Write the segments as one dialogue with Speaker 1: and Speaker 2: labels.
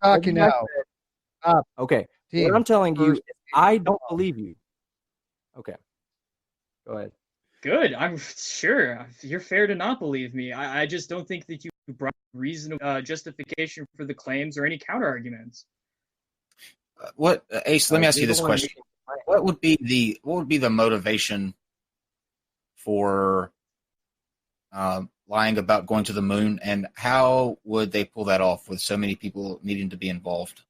Speaker 1: talking now.
Speaker 2: Okay.
Speaker 1: Team,
Speaker 2: what I'm telling you is I don't
Speaker 1: on.
Speaker 2: believe you. Okay. Go ahead.
Speaker 3: Good. I'm sure you're fair to not believe me. I just don't think that you brought reasonable justification for the claims or any counter arguments.
Speaker 4: Ace? Let me ask you
Speaker 2: You're the
Speaker 4: this
Speaker 2: one
Speaker 4: question:
Speaker 2: making the claim.
Speaker 4: What would be the motivation for lying about going to the moon, and how would they pull that off with so many people needing to be involved?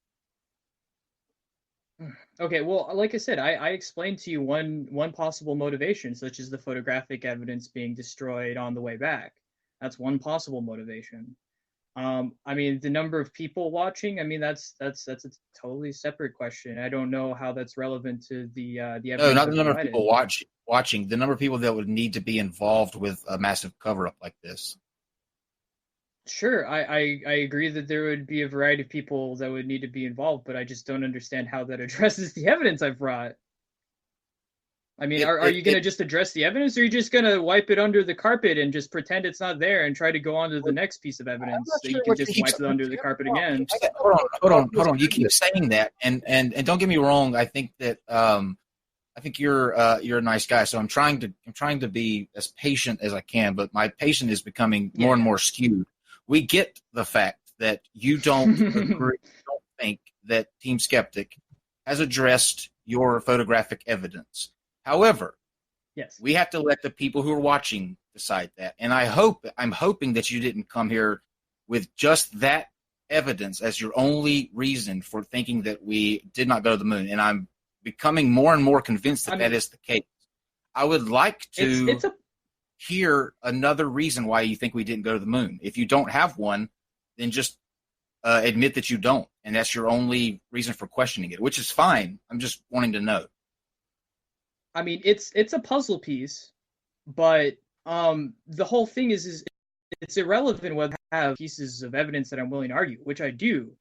Speaker 3: Okay, well, like I said, I explained to you one possible motivation, such as the photographic evidence being destroyed on the way back. That's one possible motivation. I mean, the number of people watching, I mean, that's a totally separate question. I don't know how that's relevant to the evidence.
Speaker 4: No, not the number of
Speaker 3: provided.
Speaker 4: people watching. The number of people that would need to be involved with a massive cover-up like this.
Speaker 3: Sure, I agree that there would be a variety of people that would need to be involved, but I just don't understand how that addresses the evidence I've brought. I mean, are you going to just address the evidence, or are you just going to wipe it under the carpet and just pretend it's not there and try to go on to the next piece of evidence that you can just wipe it under the carpet again?
Speaker 4: Hold on. You keep saying that, and don't get me wrong. I think that I think you're a nice guy, so I'm trying to be as patient as I can, but my patience is becoming more and more skewed. We get the fact that you don't agree, don't think that Team Skeptic has addressed your photographic evidence. However,
Speaker 3: yes,
Speaker 4: we have to let the people who are watching decide that. And I'm hoping that you didn't come here with just that evidence as your only reason for thinking that we did not go to the moon. And I'm becoming more and more convinced that that is the case. I would like to hear another reason why you think we didn't go to the moon. If you don't have one, then just admit that you don't, and that's your only reason for questioning it, which is fine. I'm just wanting to know.
Speaker 3: I mean, it's a puzzle piece, but the whole thing is it's irrelevant whether I have pieces of evidence that I'm willing to argue, which I do.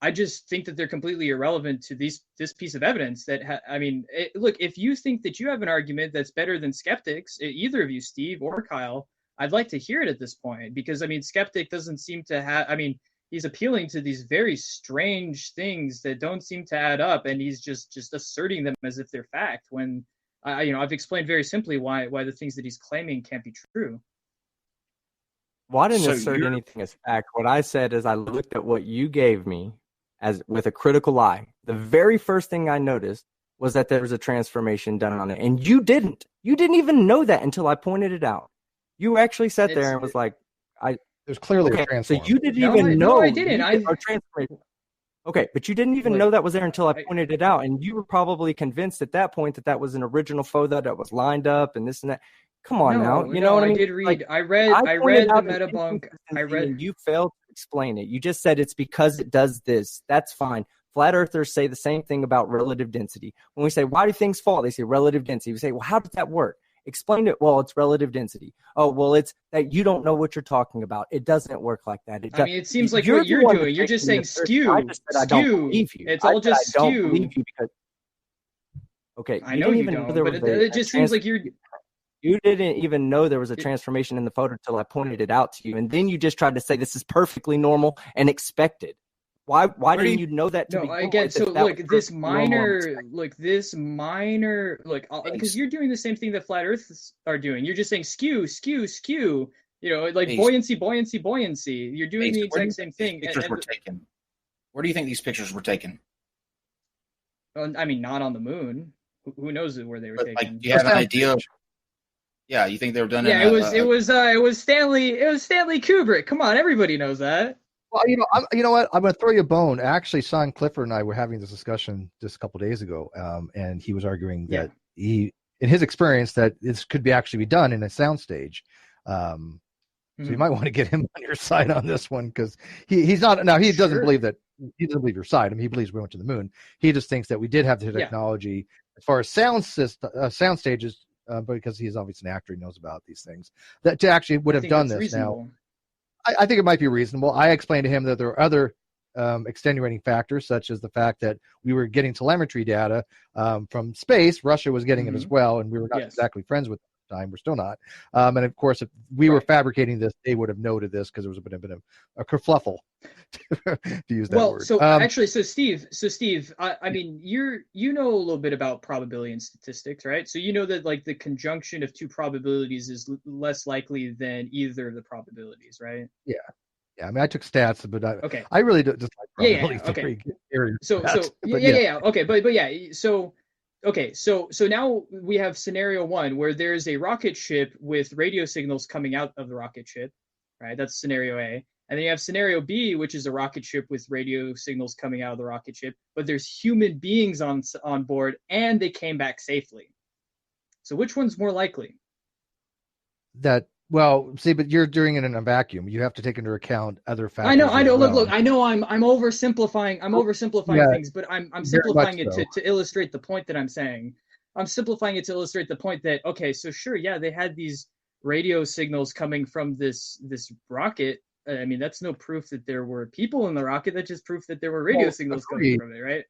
Speaker 3: I just think that they're completely irrelevant to this piece of evidence. Look, if you think that you have an argument that's better than Skeptic's, either of you, Steve or Kyle, I'd like to hear it at this point, because I mean, Skeptic doesn't seem to have. I mean, he's appealing to these very strange things that don't seem to add up, and he's just asserting them as if they're fact. When I've explained very simply why the things that he's claiming can't be true.
Speaker 2: Well, I didn't assert anything as fact. What I said is I looked at what you gave me as with a critical eye. The very first thing I noticed was that there was a transformation done on it, and you didn't. You didn't even know that until I pointed it out. You actually sat there and was like,
Speaker 1: "There's clearly a transformation."
Speaker 2: So you didn't even know.
Speaker 3: No, I didn't.
Speaker 2: Okay, but you didn't even know that was there until I pointed it out, and you were probably convinced at that point that that was an original photo that was lined up and this and that. Come on now, you know what I mean?
Speaker 3: I did read. Like, I read the Metabunk.
Speaker 2: You failed to explain it. You just said it's because it does this. That's fine. Flat earthers say the same thing about relative density. When we say, why do things fall? They say relative density. We say, well, how does that work? Explain it. Well, it's relative density. Oh, well, it's that you don't know what you're talking about. It doesn't work like that.
Speaker 3: I mean, it seems like what you're doing. You're just saying skew.
Speaker 2: I just said, I don't believe you.
Speaker 3: It's all just skew.
Speaker 2: I don't believe you because. Okay,
Speaker 3: I know you don't, but it just seems like you're.
Speaker 2: You didn't even know there was a transformation in the photo until I pointed it out to you, and then you just tried to say this is perfectly normal and expected. Why didn't you know that?
Speaker 3: No, again. So look, this minor, because you're doing the same thing that flat Earths are doing. You're just saying skew. You know, like buoyancy. You're doing the exact same thing.
Speaker 4: Where do you think these pictures were taken?
Speaker 3: I mean, not on the moon. Who knows where they were taken?
Speaker 4: Like, do you have an idea? Yeah, you think they were done?
Speaker 3: Yeah, it was Stanley Kubrick. Come on, everybody knows that.
Speaker 1: Well, you know what? I'm going to throw you a bone. Actually, Sean Clifford and I were having this discussion just a couple of days ago, and he was arguing that in his experience, that this could actually be done in a soundstage. So you might want to get him on your side on this one, because he's not. Now he doesn't believe that. He doesn't believe your side. I mean, he believes we went to the moon. He just thinks that we did have the technology as far as sound stages. Because he's obviously an actor, he knows about these things, that to actually would have done this.
Speaker 3: Reasonable.
Speaker 1: Now, I think it might be reasonable. I explained to him that there are other extenuating factors, such as the fact that we were getting telemetry data from space. Russia was getting it as well, and we were not exactly friends with them. time. We're still not. And of course, if we were fabricating this, they would have noted this because there was a bit of a kerfluffle, to use that word.
Speaker 3: So actually, so Steve, I mean, you know a little bit about probability and statistics, right? So you know that like the conjunction of two probabilities is less likely than either of the probabilities, right?
Speaker 1: Yeah. Yeah, I mean, I took stats, but I really don't just like probability theory.
Speaker 3: Okay. So now we have scenario one where there's a rocket ship with radio signals coming out of the rocket ship, right? That's scenario A. And then you have scenario B, which is a rocket ship with radio signals coming out of the rocket ship, but there's human beings on board and they came back safely. So which one's more likely?
Speaker 1: Well, see, but you're doing it in a vacuum. You have to take into account other factors.
Speaker 3: I know. Look, I know I'm oversimplifying. I'm oversimplifying things, but I'm simplifying it to illustrate the point that I'm saying. I'm simplifying it to illustrate the point that, okay, so sure, yeah, they had these radio signals coming from this rocket. I mean, that's no proof that there were people in the rocket. That's just proof that there were radio signals coming from it, right?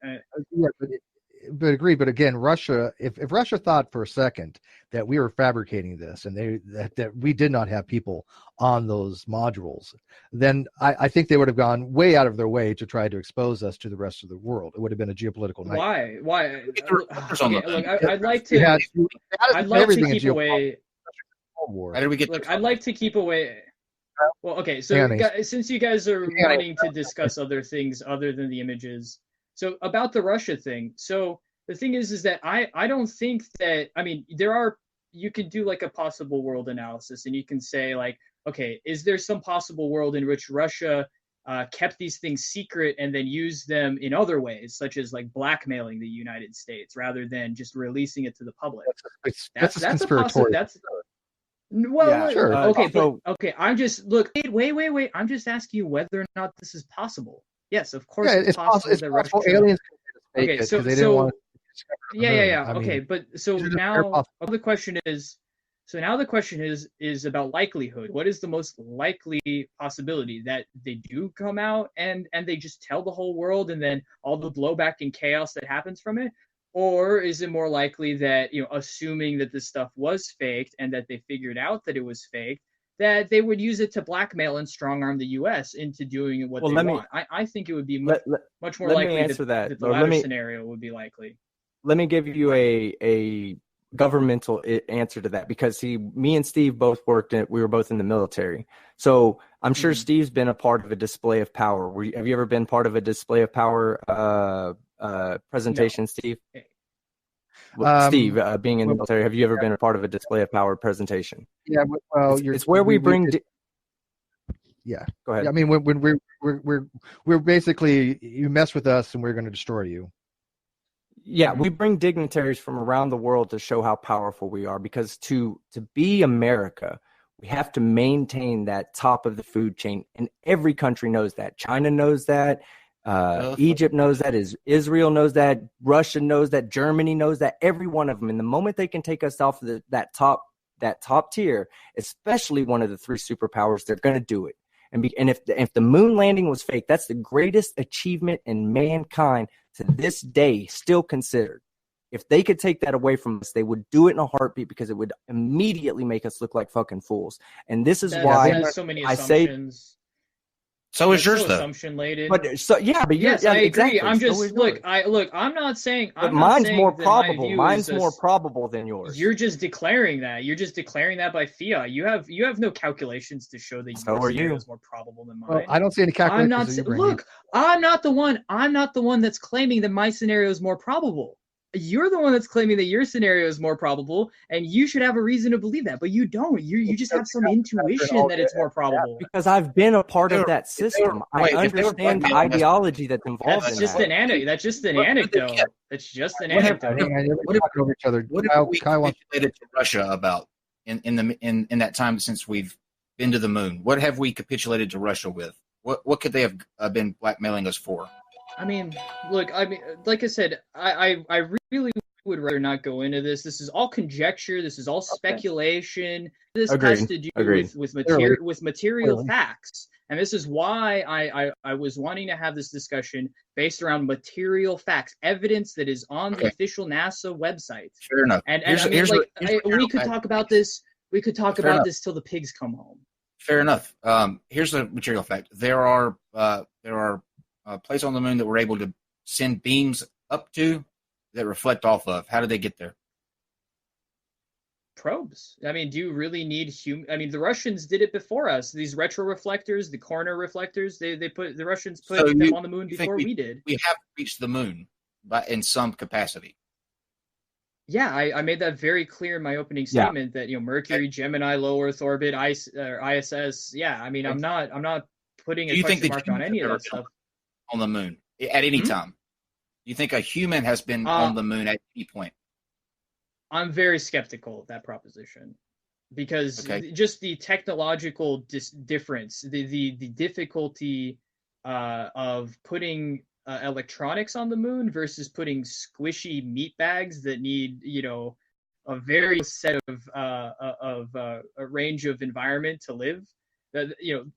Speaker 1: But agree. But again, Russia, if Russia thought for a second that we were fabricating this and that we did not have people on those modules, then I think they would have gone way out of their way to try to expose us to the rest of the world. It would have been a geopolitical nightmare.
Speaker 3: Why? I'd like to keep away.
Speaker 4: How did we get?
Speaker 3: Look, I'd like to keep away. Well, okay. So since you guys are wanting to discuss other things other than the images. So about the Russia thing. So the thing is that I don't think that, I mean, you could do like a possible world analysis and you can say like, okay, is there some possible world in which Russia kept these things secret and then used them in other ways, such as like blackmailing the United States rather than just releasing it to the public? That's conspiratorial. Sure. Okay. I'm just wait. I'm just asking you whether or not this is possible. Yes, of course.
Speaker 1: Yeah, it's possible that Russia. Aliens
Speaker 3: okay, so they didn't want to okay, but so now the question is about likelihood. What is the most likely possibility that they do come out and they just tell the whole world and then all the blowback and chaos that happens from it? Or is it more likely that, assuming that this stuff was faked and that they figured out that it was fake, that they would use it to blackmail and strong-arm the U.S. into doing what they want? I think it would be much more likely that the latter scenario would be likely.
Speaker 2: Let me give you a governmental answer to that, because me and Steve both we were both in the military. So I'm sure Steve's been a part of a display of power. Have you ever been part of a display of power presentation, no. Steve? Steve, being in the military, have you ever been a part of a display of power presentation?
Speaker 1: Yeah, well,
Speaker 2: it's where we bring.
Speaker 1: Yeah,
Speaker 2: go ahead.
Speaker 1: I mean, when we're basically, you mess with us and we're going to destroy you.
Speaker 2: Yeah, we bring dignitaries from around the world to show how powerful we are, because to be America, we have to maintain that top of the food chain, and every country knows that. China knows that. Egypt knows that, Israel knows that, Russia knows that, Germany knows that, every one of them. And the moment they can take us off of that top tier, especially one of the three superpowers, they're going to do it. And if the moon landing was fake, that's the greatest achievement in mankind to this day, still considered. If they could take that away from us, they would do it in a heartbeat, because it would immediately make us look like fucking fools. And this is why
Speaker 3: so many assumptions.
Speaker 4: So is yours, though.
Speaker 3: Assumption laden.
Speaker 2: But yes, I agree.
Speaker 3: Exactly. I'm just I'm not saying.
Speaker 2: But mine's more probable. Mine's more probable than yours.
Speaker 3: You're just declaring that. You're just declaring that by fiat. You have no calculations to show that your scenario is more probable than mine.
Speaker 1: Well, I don't see any calculations.
Speaker 3: I'm not the one that's claiming that my scenario is more probable. You're the one that's claiming that your scenario is more probable, and you should have a reason to believe that, but you don't. You just have some intuition that it's more probable.
Speaker 2: Because I've been a part of that system. I understand the ideology that's involved.
Speaker 3: That's just an anecdote. That's just an anecdote. That's just an anecdote.
Speaker 4: What have we capitulated to Russia about in that time since we've been to the moon? What have we capitulated to Russia with? What could they have been blackmailing us for?
Speaker 3: I mean, look, like I said, I really would rather not go into this. This is all conjecture. This is all speculation. This has to do with material facts. And this is why I was wanting to have this discussion based around material facts, evidence that is on the official NASA website.
Speaker 4: Fair enough.
Speaker 3: And we could talk about this. We could talk about this till the pigs come home.
Speaker 4: Fair enough. Here's the material fact. There are places on the moon that we're able to send beams up to that reflect off of. How did they get there?
Speaker 3: Probes. I mean, do you really need I mean, the Russians did it before us. These retroreflectors, the corner reflectors, the Russians put them on the moon before we did.
Speaker 4: We have reached the moon, but in some capacity.
Speaker 3: Yeah, I made that very clear in my opening statement that Mercury, Gemini, low Earth orbit, ISS. Yeah, I mean, I'm not putting a question mark on any of that stuff.
Speaker 4: On the moon at any time. You think a human has been on the moon at any point?
Speaker 3: I'm very skeptical of that proposition because just the technological difference, the difficulty of putting electronics on the moon versus putting squishy meat bags that need, a very set of a range of environment to live. The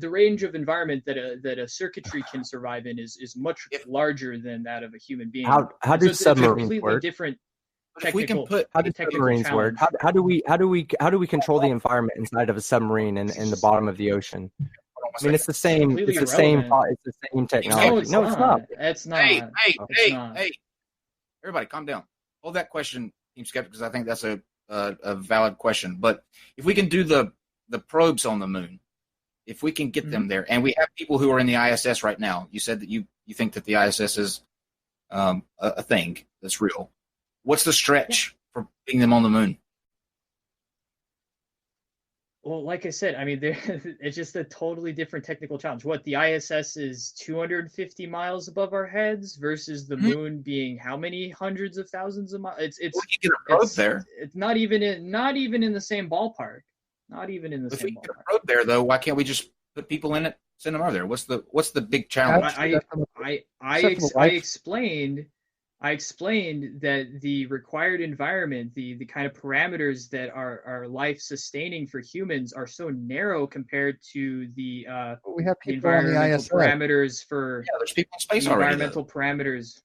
Speaker 3: range of environment that a circuitry can survive in is much larger than that of a human being.
Speaker 2: How do submarines work?
Speaker 3: Different.
Speaker 2: How do submarines work? How do we control the environment inside of a submarine in the bottom of the ocean? I mean, it's the same. It's the same technology.
Speaker 3: No, it's not. It's not.
Speaker 4: Hey! Everybody, calm down. Hold that question, Team Skeptic, because I think that's a valid question. But if we can do the probes on the moon, if we can get them there, and we have people who are in the ISS right now. You said that you think that the ISS is a thing that's real. What's the stretch for putting them on the moon?
Speaker 3: Well, like I said, I mean, it's just a totally different technical challenge. What, the ISS is 250 miles above our heads versus the moon being how many hundreds of thousands of miles?
Speaker 4: You get a probe there.
Speaker 3: It's not even in the same ballpark. Not even in the same ballpark. If we get a probe
Speaker 4: there, though, why can't we just put people in it, send them over there? What's the big challenge? I explained that the required environment, the kind of parameters that are life sustaining for humans are so narrow compared to the
Speaker 1: we have people
Speaker 3: environmental
Speaker 1: on the ISS.
Speaker 3: parameters for
Speaker 4: there's people in space already.
Speaker 3: Environmental parameters.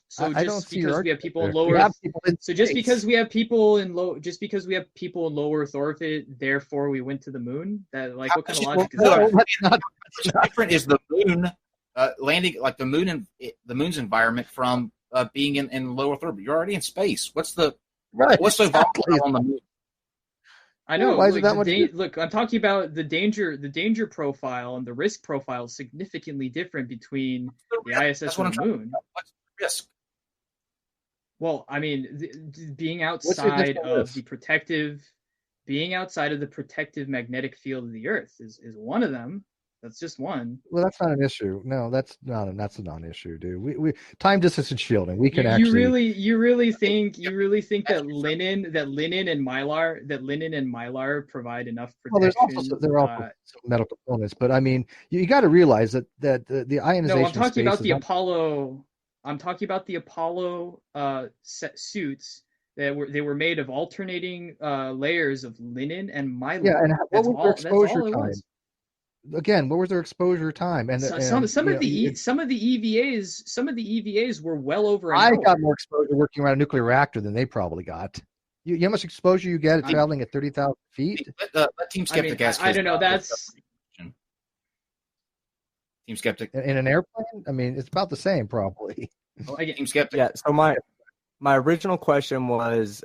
Speaker 3: So
Speaker 1: I don't see
Speaker 3: because we have people in low Earth, just because we have people in low Earth orbit, therefore we went to the moon. That what kind of logic is that?
Speaker 4: What's different is the moon. Landing like the moon's environment from being in low Earth orbit. You're already in space. What's so volatile on the moon?
Speaker 3: I know. Why is that look, I'm talking about the danger profile and the risk profile is significantly different between the ISS and the moon.
Speaker 4: What's the risk?
Speaker 3: Well, I mean, being outside of the protective magnetic field of the Earth is one of them. That's just one.
Speaker 1: Well, that's not an issue. No, that's a non-issue, dude. We time distance and shielding. We can
Speaker 3: you really think that linen and mylar provide enough protection?
Speaker 1: Well, there are also some metal components, but I mean, you got to realize that the ionization.
Speaker 3: No, I'm talking about the Apollo. I'm talking about the Apollo suits they were made of alternating layers of linen and mylar.
Speaker 1: Yeah, and what was their exposure time? Again, what was their exposure time? And
Speaker 3: some of the EVAs were well over an hour.
Speaker 1: Got more exposure working around a nuclear reactor than they probably got. You know how much exposure you get traveling at 30,000 feet?
Speaker 4: Let Team Skeptic ask.
Speaker 3: I don't know. That's
Speaker 4: Team Skeptic
Speaker 1: in an airplane. I mean, it's about the same, probably.
Speaker 4: Team Skeptic.
Speaker 2: Yeah. So my original question was,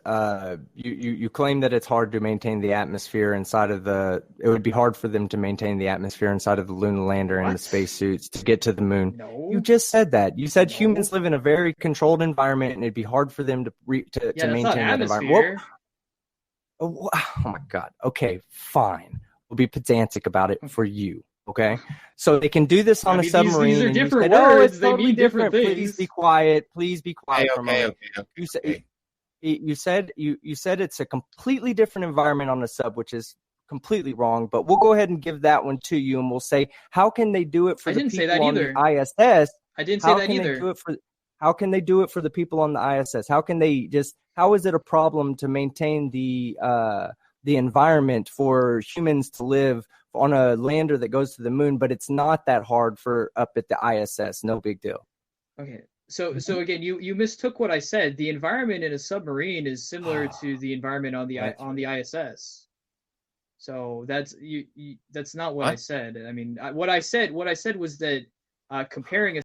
Speaker 2: you claim that it's hard to maintain the atmosphere inside of it would be hard for them to maintain the atmosphere inside of the lunar lander and the spacesuits to get to the moon.
Speaker 3: No.
Speaker 2: You just said that. You said humans live in a very controlled environment and it'd be hard for them to maintain that environment. Oh my God. Okay, fine. We'll be pedantic about it for you. Okay, so they can do this on a submarine.
Speaker 3: These are different words. They
Speaker 2: totally
Speaker 3: mean different things.
Speaker 2: Please be quiet. Please be quiet for a moment.
Speaker 4: Okay.
Speaker 2: You said it's a completely different environment on the sub, which is completely wrong. But we'll go ahead and give that one to you, and we'll say, how can they do it for the people on the ISS?
Speaker 3: I didn't say that either.
Speaker 2: How can they do it for the people on the ISS? How is it a problem to maintain the environment for humans to live on a lander that goes to the moon, but it's not that hard for up at the ISS. No big deal.
Speaker 3: Okay. So again, you mistook what I said. The environment in a submarine is similar to the environment on the ISS. So that's not what I said. I mean, what I said was that comparing a